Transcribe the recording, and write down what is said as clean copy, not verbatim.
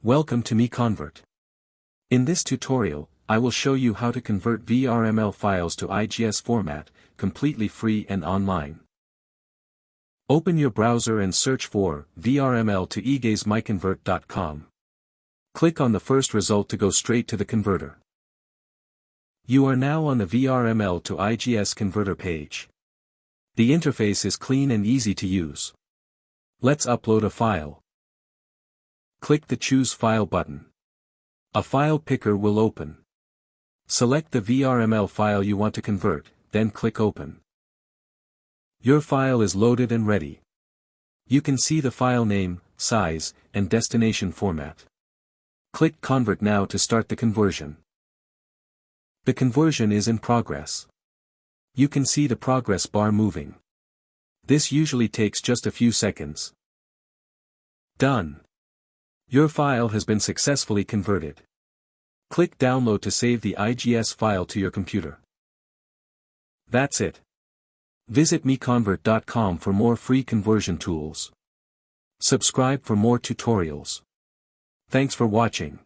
Welcome to MiConvert. In this tutorial, I will show you how to convert VRML files to IGES format, completely free and online. Open your browser and search for VRML to IGES MiConvert.com. Click on the first result to go straight to the converter. You are now on the VRML to IGES converter page. The interface is clean and easy to use. Let's upload a file. Click the Choose File button. A file picker will open. Select the VRML file you want to convert, then click Open. Your file is loaded and ready. You can see the file name, size, and destination format. Click Convert now to start the conversion. The conversion is in progress. You can see the progress bar moving. This usually takes just a few seconds. Done. Your file has been successfully converted. Click Download to save the IGES file to your computer. That's it. Visit MiConvert.com for more free conversion tools. Subscribe for more tutorials. Thanks for watching.